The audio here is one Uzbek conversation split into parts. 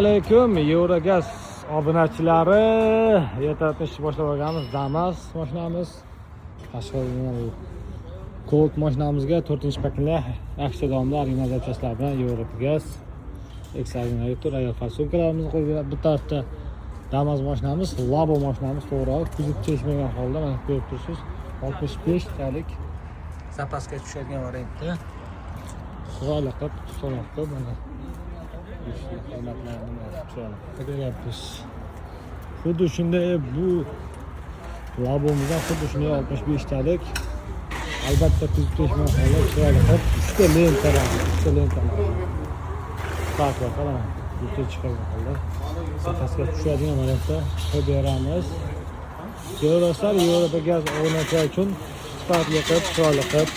alaykum Eurogaz obunachilari. Ertalabdan ishni boshlab olganmiz. Damas mashinamiz. Qashqadaryo bu Colt mashinamizga 4-paketlar aksiya davomida original zapchastlar bilan Eurogaz ekstragenerator ayol farsonkalarimizni qo'yib, bu tarafda Damas mashinamiz, Labo mashinamiz to'g'ri, kuzib chekmagan holda mana ko'rib tursiz. 65 talik zapaska tushadigan variantda. Chiroyli qilib tushmoqda mana. Xuddi shunday bu labomizda xuddi shunday 65 talik. Albatta kuzib chekmagan holda chiroyli qilib 3 ta lentalar. Farqi qalaman. Yuqori chiqargan holda zapaska tushadigan variantda qo'yib beramiz. Yo'ldoshlar Eurogaz o'rnatish uchun sifatli qilib, chiroyli qilib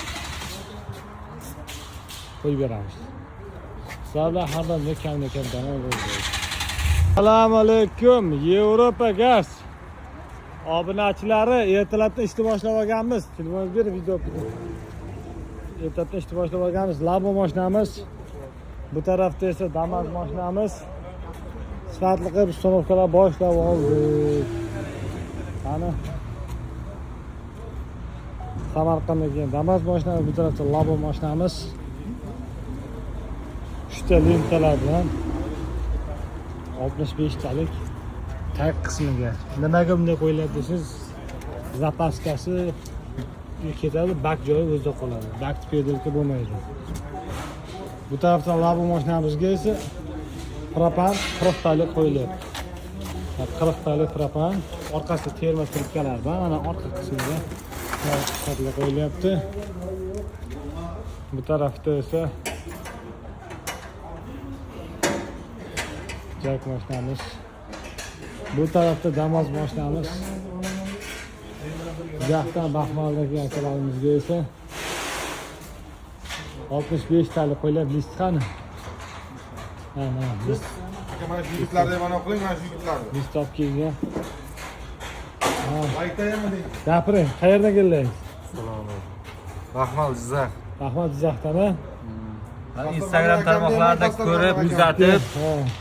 qo'yib beramiz. Sizlarga har doim kam bo'ladi. Assalomu alaykum Eurogaz obunachilari. Ertalabdan ishni boshlab olganmiz. Telefon berib video. Ertalabdan ishni boshlab olganmiz. Labo mashinamiz. Bu tarafda esa Damas mashinamiz. Sifatli qilib uстановkalar boshlab oldik. Ana Samarqanddan kelgan Damas mashinamiz, bu tarafda Labo mashinamiz. 3 ta lentalar bilan 65 talik tag qismiga. Nimaga bunday qo'yiladi desiz, zapaskasi ketadi, bak joyi o'zida qoladi. Bak pedalka bo'lmaydi. Bu tarafdan Labo mashinamizga esa propan 40 talik qo'yiladi. 40 talik propan, orqasida terma trubkalar bor, mana orqa qismiga qatla qo'yilyapti. Bu tarafda esa jak mashinamiz. Bu tarafda Damas mashinamiz. Jahdan Baxmalodagi akalarimizga esa 65 talik qo'yiladi. List qani? Mana list. Mana shu yigitlarni mana qiling, mana shu yigitlarni. List olib kelgan. Aytaymi deng. Gapiring, qayerdan keldingiz? Assalomu. Rahmat Jizzax. Rahmat Jizzaxdan. Instagram tarmoqlarida ko'rib, kuzatib,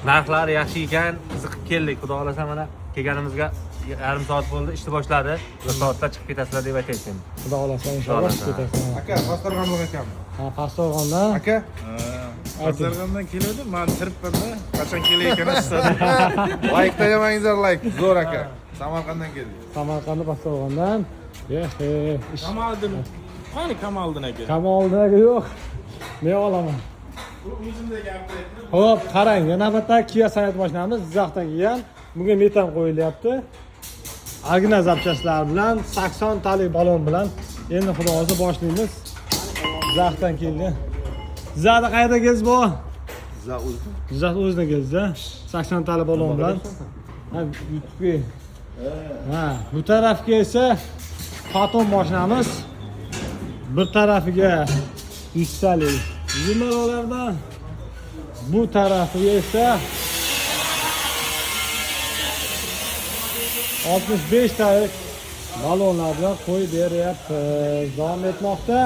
narxlar yaxshi ekan, qiziqib keldik. Xudo xolasa mana kelganimizga yarim soat bo'ldi, ishni boshladi. Bir soatda chiqib ketasizlar deb aytayman. Xudo xolasa inshaalloh ketasiz. Aka, Qashqadaryodan ekanmi? Ha, Qashqadaryodan. Aka, Qashqadaryodan keldim, men tiribman-da. Qachon kelayotganini so'radi. like tayamangizlar, like. Zo'r aka. Samarqanddan keldik. Samarqanddan Qashqadaryodan. Kamoliddin. Qani Kamoliddin aka? Kamoliddin aka yo'q. Men olaman. O'zimda gapirib. Xo'p, qarang, navbatdagi Kia Sonet mashinamiz Jizzaxdan kelgan. Bunga metan qo'yilyapti. Agna zapchastlar bilan 80 talik balon bilan endi xudo o'zi boshlaymiz. Jizzaxdan kelgan. Jizzaxda qayerda kelsiz bu? Jizzax o'zidan kelsiz-a? 80 talik balon bilan. Ha, yutib. Ha, bu tarafga esa Faton mashinamiz. Bir tarafiga 100 talik yumalolardan, bu tarafiga esa 65 talik balonlar bilan qo'yib beryapmiz. Davom etmoqda.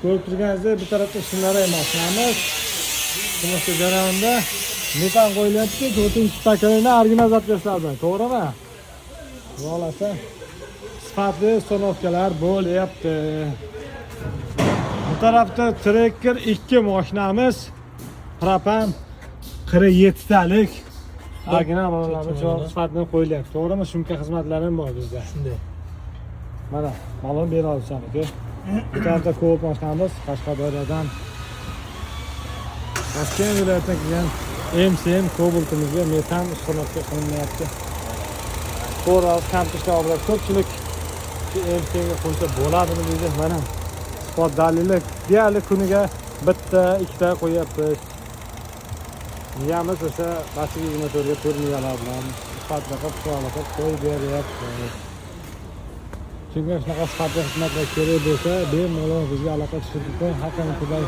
Ko'rib turganingizdek, bu tarafda Shinare mashinamiz. Bunisi jarayonda metan qo'yilyapti. 4-paketlar original zapchastlar bilan, to'g'rimi? Xolasa sifatli uстановkalar bo'lyapti. Bu tarafda Tracker 2 mashinamiz. Propan 47 talik original balonlarni sifatini qo'yilyapti. To'g'rimi? Shumka xizmatlari ham bor bizda. Shunday. Mana balon bera olsan aka. Bu tarafda Colt mashinamiz Qashqadaryodan. Toshkent viloyatidan kelgan MCM Cobaltimizga metan uстановka qilinyapti. To'g'ri, kampishlar ko'pchilik MCMga qo'ysa bo'ladimi deydi. Mana spot dalili deyarli kuniga bitta, ikkita qo'yapmiz. Miyamiz esa basiga 24 ga 4 miyalar bilan sifatli qilib qo'yib beryapmiz. Kimga shunaqa sifatli xizmatlar kerak bo'lsa, bemalol bizga aloqa tushirib qo'ying. Haqiqatda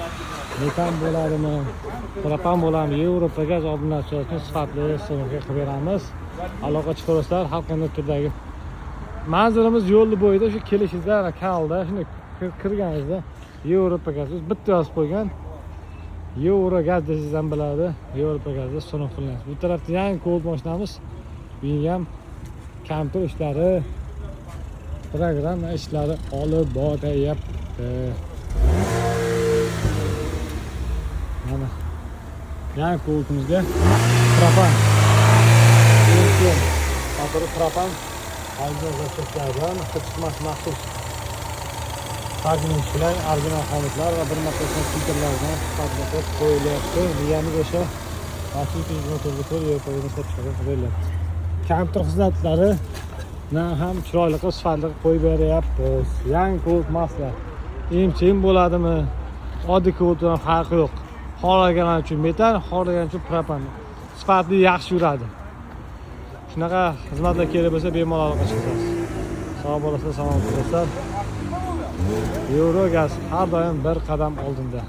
metan bo'ladimi, propan bo'ladimi, Eurogaz obunachilariga sifatli uстановka qilib beramiz. Aloqa chiqarasizlar, har qanday turdagi manzilimiz yo'lni bo'yida shu kelishingizda kanalda shuni kirganingizda Eurogaz bitta yozib qo'ygan. Euro gaz desizdan biladi. Yevropa gazda sinov qilinadi. Bu tarafda yangi Cobalt mashinamiz. Bu ham kamper ishlari, programma ishlari olib boryapti. Mana yangi Cobaltimizga propan. Motori propan. Ayg'oqlardan chiqmas maxsus. Tajmin bilan original holatlar va bir marta filtrlardan qatnashib qo'yilyapti. Ya'ni o'sha mashina motorga to'g'ri ishlab chiqariladi. Kamper xizmatlari ham chiroyli qilib sifatli qo'yib beryapmiz. Yangi Cobalt masla. Em bo'ladimi? Oddiy Cobaltdan farqi yo'q. Xohlagan uchun metan, xohlagan uchun propan. Sifatli yaxshi yuradi. Shunaqa xizmatlar kerak bo'lsa bemalol aloqa qilasiz. Sog' bo'lasizlar, salomat bo'lasizlar. Euro gaz har doim bir qadam oldinda.